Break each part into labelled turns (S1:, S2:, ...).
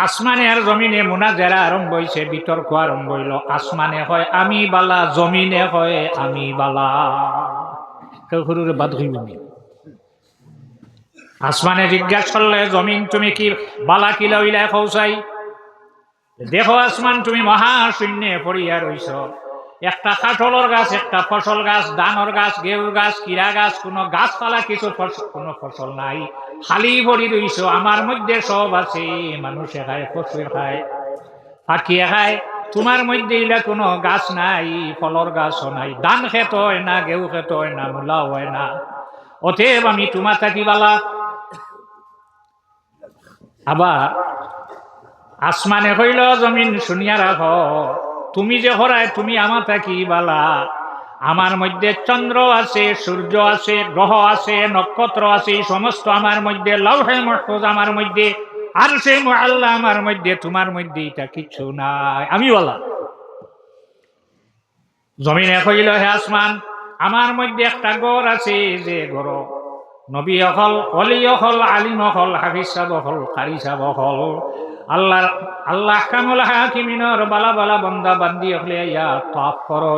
S1: আসমানে আর জমিনে মুনাজারা আরম্ভ হইছে, বিতর্ক আরম্ভ হইল। আসমানে হয় আমি বালা, জমিনে হয় আমি বালা। কেউ হুরুরে বাদ হইবনি। আসমানে জিজ্ঞাসা করলে, জমিন তুমি কি বালা কিলা হইলা খৌসাই? দেখো আসমান, তুমি মহাশূন্যে পড়িয়া রইছ। একটা কাঠলের গাছ, একটা ফসল গাছ, ধানের গাছ, গেউর গাছ, কিরা গাছ, কোনো গাছপালা কিছু কোনো ফসল নাই, খালি পড়ি রইছ। আমার মধ্যে সব আছে, মানুষে খায়, পশু খায়, পাখিয়ে খায়। তোমার মধ্যে এলা কোনো গাছ নাই, ফলর গাছও নাই, ধান খেত হয় না, গেউ খেত হয় না, মূলাও হয় না। অতএব আমি তোমার থাকি বালা। আবার আসমানে হইল, জমিন শুনিয়া রাখ, তুমি যে হরায় তুমি আমার থাকি বালা। আমার মধ্যে চন্দ্র আছে, সূর্য আছে, গ্রহ আছে, নক্ষত্র আছে, সমস্ত আমার মধ্যে, লৌহে মাহফুজ আমার মধ্যে, আরশে মুআল্লা আমার মধ্যে, তোমার মধ্যে এটা কিছু নাই, আমি বলা। জমিনে কইল, হে আসমান, আমার মধ্যে একটা ঘর আছে, যে ঘর নবী হল, অলি হল, আলিম হল, হাফিজ সাহেব হল, কারি সাহেব হল, আল্লাহ কামুল হাকিমিনর বালা বালা বন্দা বান্দি হলে ইয়া তাফ করো।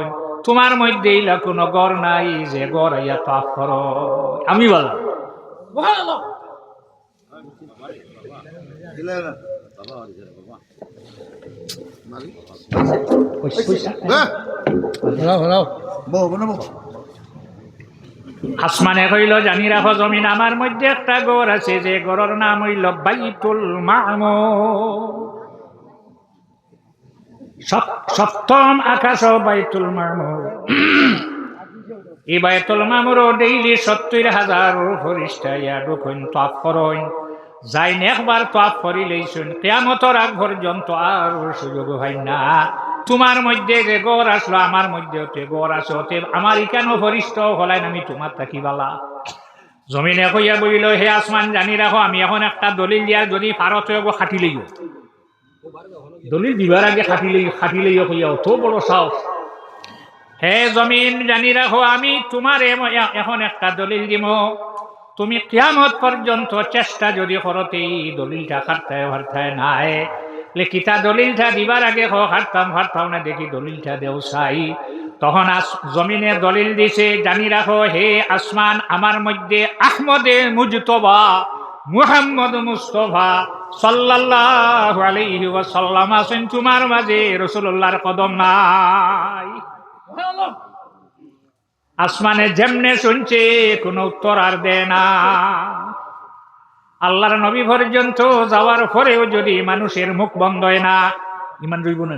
S1: তোমার মধ্যে ইলা কোনো গড় নাই, যে গড় ইয়া তাফ করো, আমি বলা। আসমানে কইল, জানি রাখো জমিন, আমার মধ্যে একটা গড় আছে, যে গড়ের নাম হইল বাইতুল মামুর। সপ্তম আকাশ বাইতুল মামুর। এই বাইতুল মামুর ডেইলি 70,000 ফেরেশতা ইয়া ঢুকুন, তাওয়াফ করেন। যাই একবার তাওয়াফ করিলেইছেন, কিয়ামতের আগ পর্যন্ত আর সুযোগ হয় না। তোমার মধ্যে যে গড় আসলো, আমার মধ্যে যে গড় আছে, অতএব আমার ইকানো ফেরেশতা হলাইন, আমি তোমার থাকি বালা। জমিনে কইয়া বলিল, হে আসমান, জানি রাখো, আমি এখন একটা দলিল দিয়া, যদি পারত খাটি লইও। দলিল দিবার আগে খাটি লইও কইয়া, অত বড় সাহস। হে জমিন, জানি রাখো, আমি তোমার এখন একটা দলিল দিব। তুমি কিয়ামত পর্যন্ত চেষ্টা যদি করতেই দলিলটা হারতায় নাই, লেখিতা দলিলটা দিবার আগে হারতাম না, দেখি দলিলটা দেও চাই। তখন জমিনে দলিল দিছে, জানি রাখো হে আসমান, আমার মধ্যে আহমদে মুজতবা মুহাম্মদ মুস্তফা সাল্লাল্লাহু আলাইহি ওয়াসাল্লাম আছেন, তোমার মাঝে রাসূলুল্লাহর কদম নাই। আসমানে যেমনে শুনছে, কোনো উত্তর আর দেয় না। আল্লাহর নবী পর্যন্ত যাওয়ার পরেও যদি মানুষের মুখ বন্ধ হয় না, ইমান রইব না।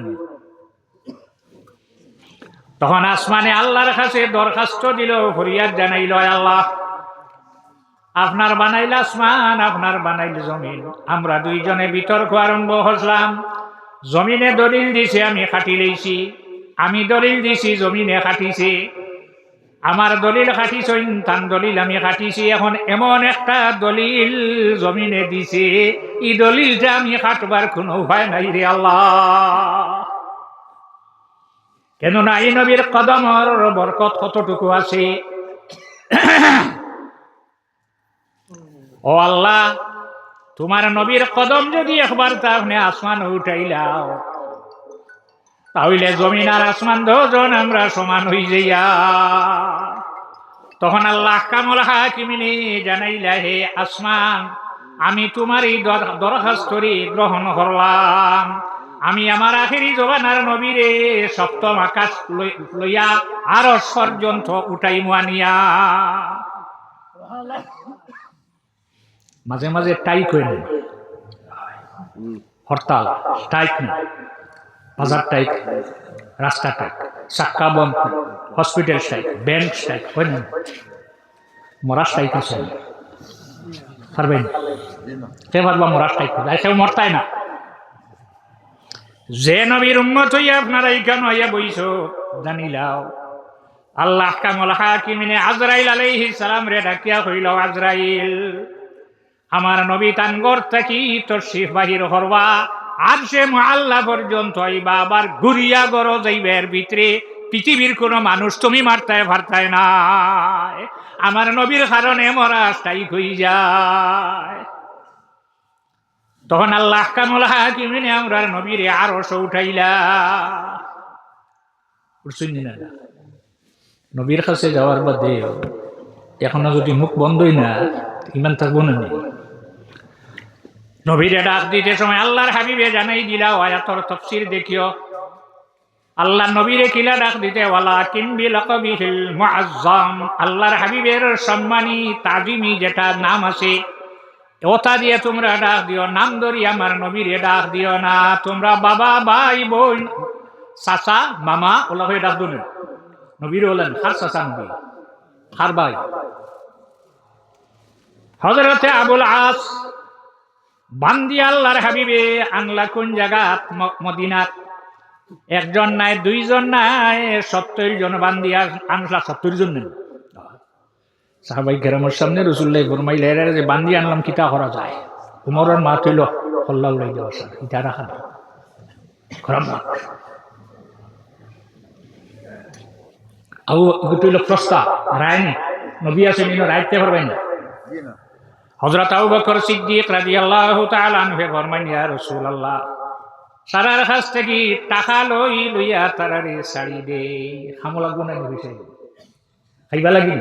S1: তখন আসমানে আল্লাহর কাছে দরখাস্ত দিল, ফরিয়াদ জানাইল, আল্লাহ, আপনার বানাইল আসমান, আপনার বানাইল জমিন, আমরা দুইজনে বিতর্ক আরম্ভ হলাম। জমিনে দলিল দিছে, আমি খাটি লইছি, আমি দলিল দিছি, জমিনে খাটিছে। আমার দলিল খাটিছইন, তান দলিল আমি খাটিছি। এখন এমন একটা দলিল জমিনে দিছে, এই দলিলটা আমি খাটবার কোনো উপায় নাই রে আল্লাহ। কেননা এই নবীর কদমর বরকত কতটুকু আছে। ও আল্লাহ, তোমার নবীর কদম যদি একবার তাহলে আসমান উঠাইলাও, তাহলে জমিন আর আসমান দুজন আমরা সমান হই যাইয়া। তখন আল্লাহ কামুল হাকিমিনে জানাইলা, হে আসমান, আমি তোমার এই দরখাস্তরি গ্রহণ করলাম। আমি আমার আখেরি জবানার নবীরে সপ্তম আকাশ লইয়া আরশ পর্যন্ত উঠাই মুয়ানিয়া। মাঝে মাঝে টাইট হয়ে নেই, হরতাল টাইট না, বাজার টাইট, রাস্তা টাইট, চাক্কা বন্ধ, হসপিটাল টাইট, ব্যাংক টাইট, হয় না? মরার টাইট আছে পারবেন? কে পারবা মরার টাইট? কেউ মরতায় না। যে নবীর উম্মত হইয়া আপনারা এইখানে হইয়া বইছ, জানিলাও আল্লাহ কামুল হাকিমিনে আজরাইল আলাইহিস সালাম রে ডাকিয়া কইল, আজরাইল, আমার নবী তানগর থাকি তশরিফ বাহির করবা, আরশে মুআল্লা পর্যন্ত আইবা, আবার ঘুরিয়া গড় যাইবার ভিতরে পৃথিবীর কোন মানুষ তুমি মারতায় ফারতায় না। আমার নবীর কারণে মরা স্থায়ী হয়ে যায়। তখন আল্লাহ আহকামুল হাকিমিনে আমরার নবীরে আরশে উঠাইলা। বুঝছেন না? নবীর কাছে যাওয়ার বাদে এখনো যদি মুখ বন্ধই না, ইমান থাকবো না। নবীরে ডাক দিতে সময় আল্লাহর হাবিবে জানাই দিলা আয়াতর তাফসীর দেখিও। আল্লাহ নবীরে কিলা ডাক দিতে ওয়ালাকিন বিলাকবিহিল মুআজ্জাম, আল্লাহর হাবিবের সম্মানী তাজিমি যেটা নাম আছে ওটা দিয়ে তোমরা ডাক দিও। নাম ধরি আমার নবীরে ডাক দিও না। তোমরা বাবা, ভাই, বোন, চাচা, মামা ওলা হয়ে ডাক দিও। নবীর বলেন হার চাচা নবী, হার ভাই। হযরতে আবুল আস বান্দি আল্লাহর হাবিবে আনলা কোন জায়গাত? মদিনাত। একজন নাই, দুইজন নাই, 70 জন বান্দি আনলা। 70 জন নেই। সাহাবাই কেরামের সামনে রাসূলুল্লাহ ফরমাইলেন যে বান্দি আনলাম কিতা করা যায়? উমরের মা তৈল কল্লা উড়াই দেওয়া স্যার, ইটা রাখা না খারাপ না। তৈল প্রস্তাব রায় নি, নবী আছে নিন রাইতে পারবেন না। হযরত আবু বকর সিদ্দিক রাদিয়াল্লাহু তাআলা আনহু ফরমাইলেন ইয়া রাসূলুল্লাহ, সারার কাছ থেকে টাকা লইয়া তারারে ছাড়ি দে। হামলা গুনাহ বিষয় খাইবা লাগি।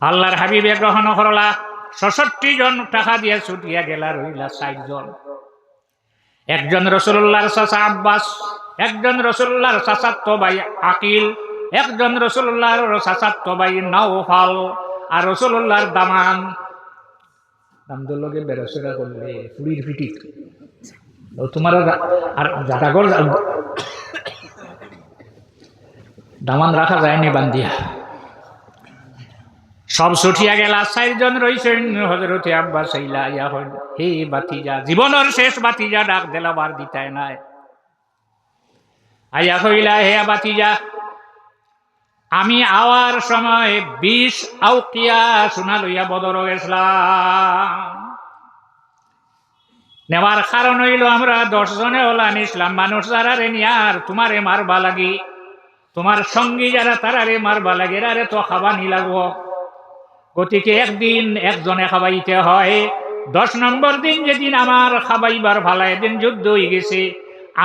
S1: আল্লাহর হাবিবে গ্রহণ করলা। 66 জন টাকা দিয়ে ছুটিয়া গেলা, রইলা 60 জন। একজন রাসূলুল্লাহর চাচা আব্বাস, একজন রাসূলুল্লাহর চাচাতো ভাই আকিল, একজন রাসূলুল্লাহর চাচাতো ভাই নাওফাল, আর রাসূলুল্লাহর দামান। দামদর লগে বেরসরা করলে ফুড়ির পিটি তোমার আর জাটাগর দামান রাখা যায়নি বান্দিয়া। সব ছুটিয়া গেলা। 4 জন রইছেন। হযরতে আব্বাস আইলা ইয়া হন, হে বাতিজা, জীবনের শেষ বাতিজা ডাক দিলা, বার দিতায় নাই। আইয়া কইলা, হে বাতিজা, আমি আওয়ার সময় 20 আউকিয়া সোনা লইয়া বদর গেছিলাম। নেওয়ার কারণ হইল আমরা 10 জনে হলাম ইসলাম মানুষ, যারা রে নিয়ার তোমারে মারবা লাগি, তোমার সঙ্গী যারা তারারে মারবা লাগে, আরে তো খাবানি লাগবো। গতিকে একদিন একজনে খাবাইতে হয়। 10 নম্বর দিন যেদিন আমার খাবাইবার ভালা, এদিন যুদ্ধ হয়ে গেছে।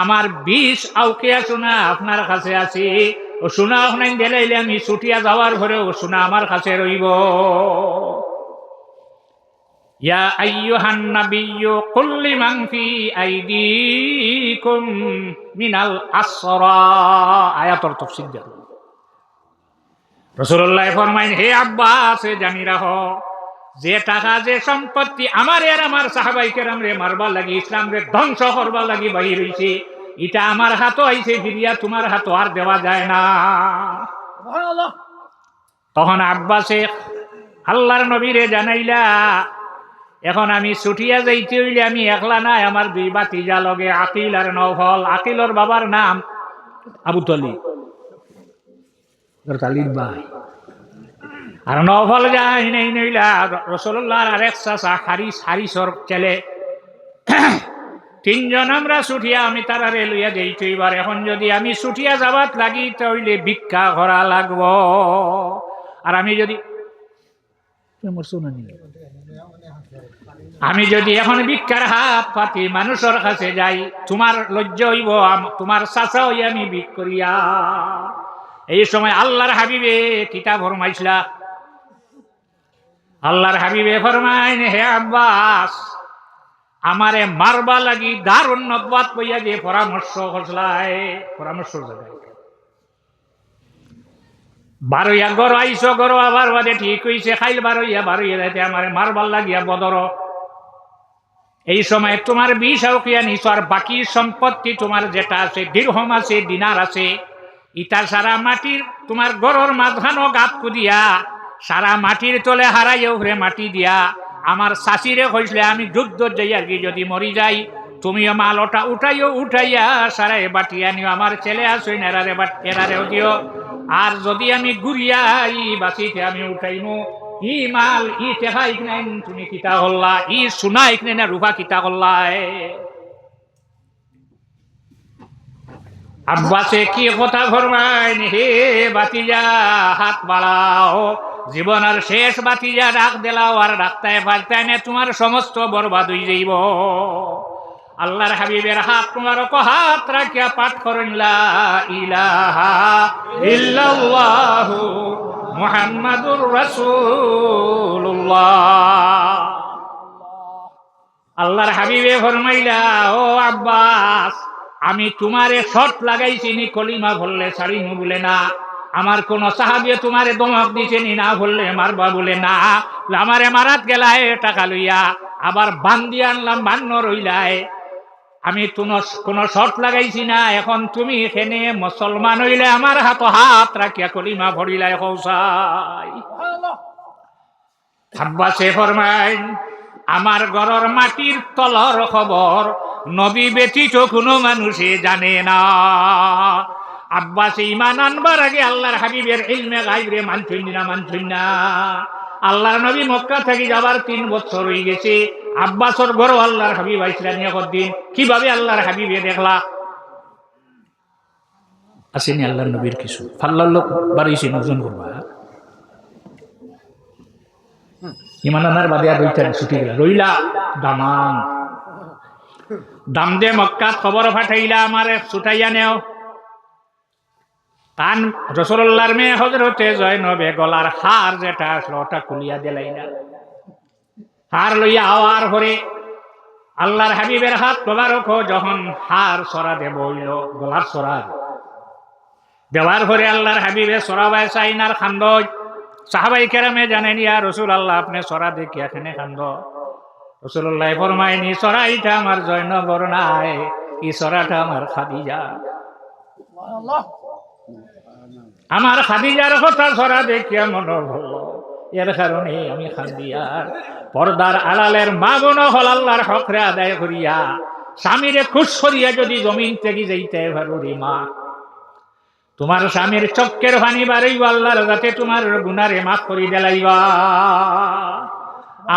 S1: আমার 20 আউকিয়া সোনা আপনার কাছে আছে। ও সোনা আপনার গেলাইলে আমি ছুটিয়া যাওয়ার ঘরে ও সোনা আমার কাছে রইব। ইয়া আইয়ুহান নাবিয়্যু কুল লিমান ফি আইদিকুম মিনাল আসরা, আয়াতর তাফসীর দেন। রাসূলুল্লাহ ফরমাইন, হে আব্বাস, জানি রাখো, যে টাকা যে সম্পত্তি আমার আর আমার সাহাবাই কেরাম রে মারবার লাগি, ইসলাম রে ধ্বংস করবার লাগি বাহির হইছে, এটা আমার হাতও আইছে, ফিরিয়া তোমার হাতও আর দেওয়া যায় না। তখন আব্বাসে আল্লাহর নবীরে জানাইলা, এখন আমি ছুটিয়া যাইতে হইলে আমি একলা নাই, আমার 2 বাতিজা লগে, আকিল আর নওফল। আকিলর বাবার নাম আবু তালিব, তালিব ভাই। আর নওফল যাই নাই নইলা রাসূলুল্লাহর আরেক চাচা হারিস, হারিসর ছেলে। 3 জন আমরা ছুটিয়া আমি তারারে লইয়া যাইতে হইবার। এখন যদি আমি ছুটিয়া যাবাত লাগি তাহলে ভিক্ষা করা লাগব। আর আমি যদি এখন ভিক্ষার হাত পাতি মানুষের কাছে যাই, তোমার লজ্জা হইব, তোমার চাচা হই আমি ভিক করিয়া। এই সময় আল্লাহর হাবিবে কিতাব ফরমাইছিলা। আল্লাহর হাবিবে ফরমাইন, হে আব্বাস, আমারে মারবা লাগি দারুণ নবুয়াত কইয়া যে পরামর্শ করছলাই, পরামর্শ জায়গায় 12 গর আইসো, গর আবার বাদে ঠিক হইছে, খাইল 12 যাইতে আমারে মারবার লাগিয়া বদর। এই সময় তোমার 20 আউকিয়া নিছো, আর বাকি সম্পত্তি তোমার যেটা আছে, দিরহম আছে, দিনার আছে, ইটা সারা মাটির তোমার গরর মাঝখানো গাত কুদিয়া সারা মাটির তলে হারাইয়া উপরে মাটি দিয়া আমার শাশিরে কইসলে আমি যুদ্ধ যাই আর কি, যদি মরি যাই তুমিও মাল ওটা উঠাইয়া সারাই বাটিয়া নিও, আমার ছেলে আসই না এরারেও দিও। আর যদি আমি গুড়িয়াই বাঁচিতে আমি উঠাইমু, ই মাল ই টেকা ইকনে তুমি কিতা করলা, ই সোনা ইকনে না রূপা কিতা করলা। আব্বাসে কি কথা ফরমাইন, হে বাতিজা হাত বাড়াও, জীবনের শেষ বাতিজা ডাক দিলাও আর ডাকতে পারতে না, তোমার সমস্ত বরবাদ হয়ে যাইব। আল্লাহর হাবিবের হাত মুবারক হাত রাখিয়া পাঠ করেন লা ইলাহা ইল্লাল্লাহু মুহাম্মাদুর রাসূলুল্লাহ। আল্লাহর হাবিবে ফরমাইলা, ও আব্বাস, আমি তোমারে শর্ত লাগাইছি নি কলিমা বললে ছাড়িমু বলে না। আমার কোন সাহাবী তোমারে দমক দিছে নি না বললে মারবা বলে না। আমারে মারাত গেলায় টাকা লইয়া, আবার বান্দি আনলাম বান্ন রইলায়। আমি কোন শর্ত লাগাইছি না। এখন তুমি এখানে মুসলমান হইলে আমার হাত রাখিয়া কলিমা ভরিলায় কৌসাই। আব্বাসে ফরমাইন, আমার ঘরের মাটির তলর খবর নবী ব্যতীত কোনো মানুষে জানে না। আব্বাসে ঈমান আনবার আগে আল্লাহর হাবিবের ইলমে গায়বে মানছেন না। আল্লাহর নবী মক্কা থেকে যাবার 3 বছর হয়ে গেছে। আব্বাসর ঘরও আল্লাহর হাবিব আইসলেন একদিন। কিভাবে আল্লাহর হাবিবে দেখলা আসেনি আল্লাহর নবীর কিছু ফাল্লাল্লাহ বাড়িছে নজন করবা ইমান আনার বাদে আর ছুটি গেল রইলা দাম দে মক্কাত খবর পাঠাইলা আমার ছুটাইয়া নেও। তান রাসূলুল্লাহর মেয়ে হযরতে জয়নবে গলার হার যেটা আসলো ওটা খুলিয়া দিলাইলা। হার লইয়া আওয়ার হরে আল্লাহর হাবিবের হাত মোবারক যখন হার সরা দেব হইল, গলার সরা দেওয়ার পরে আল্লাহর হাবিবে সরাবাই সাইনার খান্দ। সাহাবাই কেরামে জানেন, ইয়া রাসূলুল্লাহ আপনি সরা দেখি এখানে খান্দ। রাসূলুল্লাহ ফরমায়নি, সরাইটা আমার জয়নবর নাই, এই সরাটা আমার খাদিজা। আমার খাদিজার কথা সরা দেখিয়া মনে হলো, এর কারণে আমি খাদিজার পর্দার আড়ালের মা বোন হল আল্লাহর হকরে আদায় করিয়া স্বামীরে খুশ করিয়া যদি জমিন থেকে যাইতে পারো রে মা, তোমার স্বামীর চক্কের পানি বাড়াইব আল্লাহর যাতে তোমার গুনারে মাফ করি দেলাইবা।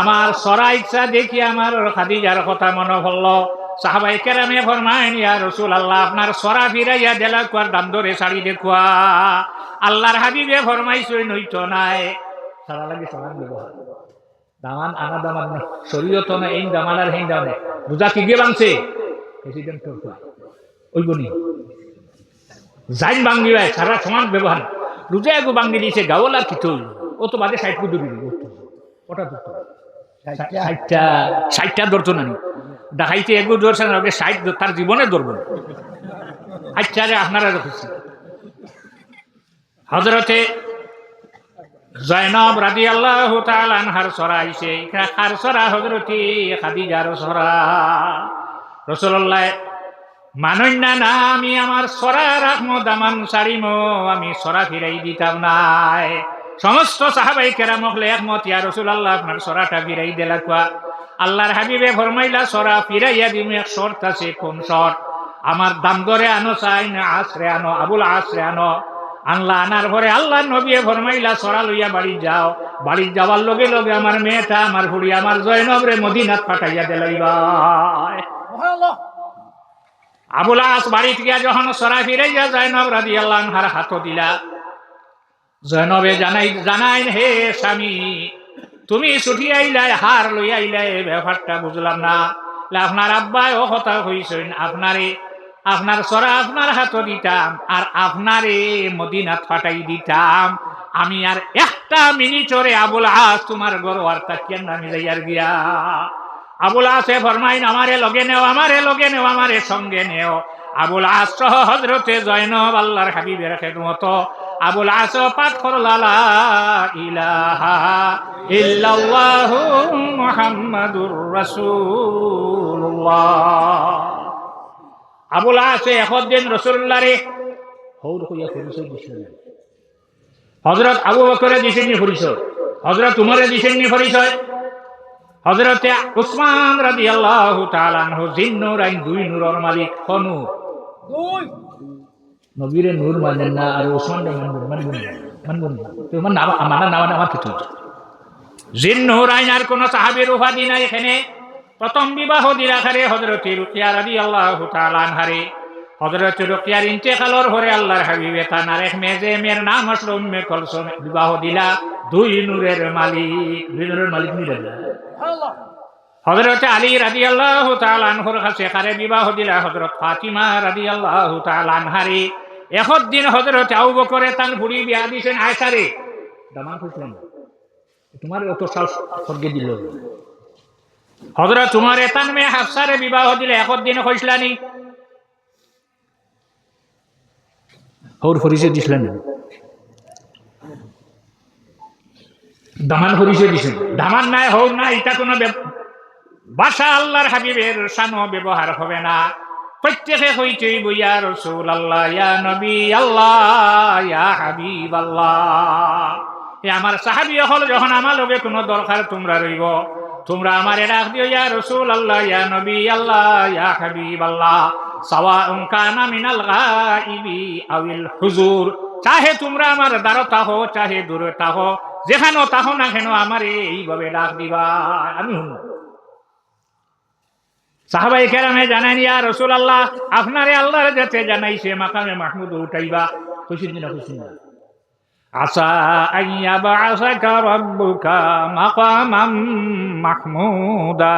S1: আমার সরা ইচ্ছা দেখি আমার খাদিজার কথা মনে হলো। সাহাবাই কেরামে ফরমায়েন, ইয়া রাসূলুল্লাহ আপনার সরা ফিরাইয়া দেলা কুয়ার দাম ধরে শাড়ি দেখুয়া। আল্লাহর হাবিবে ফরমাইছে নইতো নাই সারা লাগে সরার ব্যবহার দামান আনা দামান শরীয়ত না এই দামানার হেন দামে বুঝা কি গিয়ে বাংছে প্রেসিডেন্ট ওই বনি জাইন বাঙ্গি ভাই সারা সমান ব্যবহার রুজা এগো বাঙ্গি দিয়েছে গাওয়ালা কিছু ও তো বাদে 60 ফুট দিবি ওটা ধরতো 60টা ধরতো না দেখাইতে এগো ধরছে না 60 তার জীবনে ধরবো না। আচ্ছা আপনারা দেখছি হযরতে জয়নব রাদিয়াল্লাহু তাআলা আনহার সরা আইছে, কার সরা? হযরতে খাদিজার সরা। রাসূলুল্লাহ মানই না আমি আমার সরা রাখমো দামান সারিমো, আমি সরা ফিরাই দিতাম নাই। সমস্ত সাহাবাই কেরাম হলে একমত, ইয়া রাসূলুল্লাহ আপনার সরাটা ফিরাই দেলা কুয়া। আল্লাহর হাবিবে ফরমাইলা সরা ফিরাইয়া দিমু, এক শর্ত আছে। কোন শর্ত? আমার দাম ধরে আনো, চাই না আসরে আনো, আবুল আসরে আনো। আনলা আনার পরে আল্লাহ নবী ফরমাইলা সরা লইয়া বাড়ি যাও। বাড়ি যাওয়ার লগে লগে আমার মেয়েটা আমার হুড়ি আমার জয়নবরে মদিনাত পাঠাইয়া দিলাইবা। আবুল আস বাড়িতে গিয়া যখন সরা ফিরাইয়া জয়নব রাদিয়াল্লাহু আনহার হাত দিলা, জয়নবে জানাই হে স্বামী তুমি ছুটি আইলাই হার লইয়া আইলাই, ব্যাপারটা বুঝলাম না। আপনার আব্বাই ও কথা কইছেন আপনার সরা আপনার হাত দিতাম আর আপনারে মদিনাত পাঠাই দিতাম। আমি আর একটা মিনিটরে আবুল আস তোমার গরু আর তাকিয়ান নামি যাইয়ার গিয়া। আবুল আসে ফরমাইন, আমারে লগে নেও, আমারে লগে নেও, আমারে সঙ্গে নেও। আবুল আস সহ হযরতে জয়নব আল্লাহর হাবিবের খেদমত আবুল আস পাঠ করলা লা ইলাহা ইল্লাল্লাহু মুহাম্মাদুর রাসূলুল্লাহ। আবুল আসে একদিন রাসূলুল্লাহ রে হৌর কইয়া পরিচয় দিছেন। হযরত আবু বকরে দিছেন পরিচয়, হযরত উমরে দিছেন পরিচয়, হযরতে উসমান রাদিয়াল্লাহু তাআলা আনহু জিন্নুরাইন, 2 নূরের মালিক। কোন নবীরে নূর মানেন না আর উসমান মানবেন তোমার নাম আমার নাম আমার কিছু জিন্নুরাইন আর কোন সাহাবীর উপাধি নাই এখানে। প্রথম বিবাহ দিলাখারে হযরতে রুকিয়া রাদিয়াল্লাহু তাআলা আনহারে হযরত রুকিয়ার ইন্তেকালের পরে আল্লাহর হাবিবে তার এক মেয়ে মেয়ের নাম আসলো উম্মে কুলসুম বিবাহ দিলা দুই নূরের মালিক নিলেন হযরত আলী রাদিয়াল্লাহু তাআলা আনহুর কাছে কারে বিবাহ দিলা হযরত ফাতিমা রাদিয়াল্লাহু তাআলা আনহারে এখন দিন হযরত আবু বকরে তান বুড়ি বিয়া দিছেন আয়েশারে দামান কইছেন তোমার অত সাহস স্বর্গে দিল হযরত উমর তান মেয়ে হাফসারে বিবাহ দিলে এখন দিন কইছলানি হৌর ফরিসে দিছিলেন দামান ফরিসে দিছেন দামান নাই হৌর না এটা কোনো ভাষা আল্লাহর হাবিবের শানো ব্যবহার হবে না প্রত্যেকে কইতেই ইয়া রাসূলুল্লাহ ইয়া নবী আল্লাহ ইয়া হাবিব আল্লাহ এ আমার সাহাবী হল যখন আমার লগে কোনো দরকার তোমরা রইব তোমরা আমারে ডাক দিও ইয়া রাসূলুল্লাহ ইয়া নবী আল্লাহ ইয়া হাবিব আল্লাহ সাওয়াউন কানা মিনাল গায়বি আউল হুজুর চাহে তোমরা আমার দ্বারতা হো চাহে দূরতা হো যেখানে তাহো না কেন আমারে এইভাবে ডাক দিবা আমি শুনব সাহাবায়ে কেরামে জানেন ইয়া রাসূলুল্লাহ আপনারে আল্লাহর কাছে জানাইছে মাকামে মাহমুদ উঠাইবা খুশির দিন খুশি না আসা আইয়া বাআসাকা রাব্বুকা মাকামাম মাহমুদা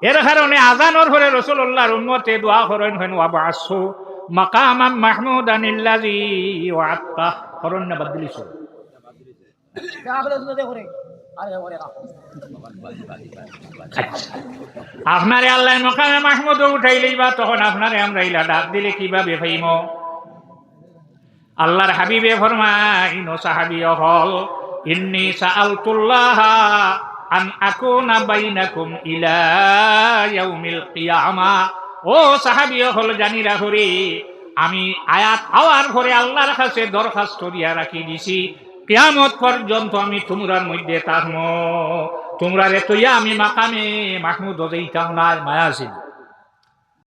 S1: এর কারণে আযানের পরে রাসূলুল্লাহর উম্মতে দোয়া করেন হেন ওয়াবাসু মাকামাম মাহমুদানিল্লাযী ওয়া'আতা করন না বদলিস আপনারে আল্লাহ মাকামে মাহমুদ উঠাইলেই বা তখন আপনারে আমরা ইলা ডাক দিলে কিভাবে পাইম আল্লাহর হাবিবে ফরমাইন সাহাবী হল ইন্নী সাআলতুল্লাহ আন আকুনা বাইনাকুম ইলা ইয়াউমিল কিয়ামা ও সাহাবী হল জানি রাখরি আমি আয়াত হওয়ার পরে আল্লাহর কাছে দরখাস্ত দিয়া রাখি দিছি কিয়ামত পর্যন্ত আমি তোমরার মধ্যে থাকবো তোমরা রে তৈয়া আমি মাকামে মাহমুদ হইতাম না মায়া ছিল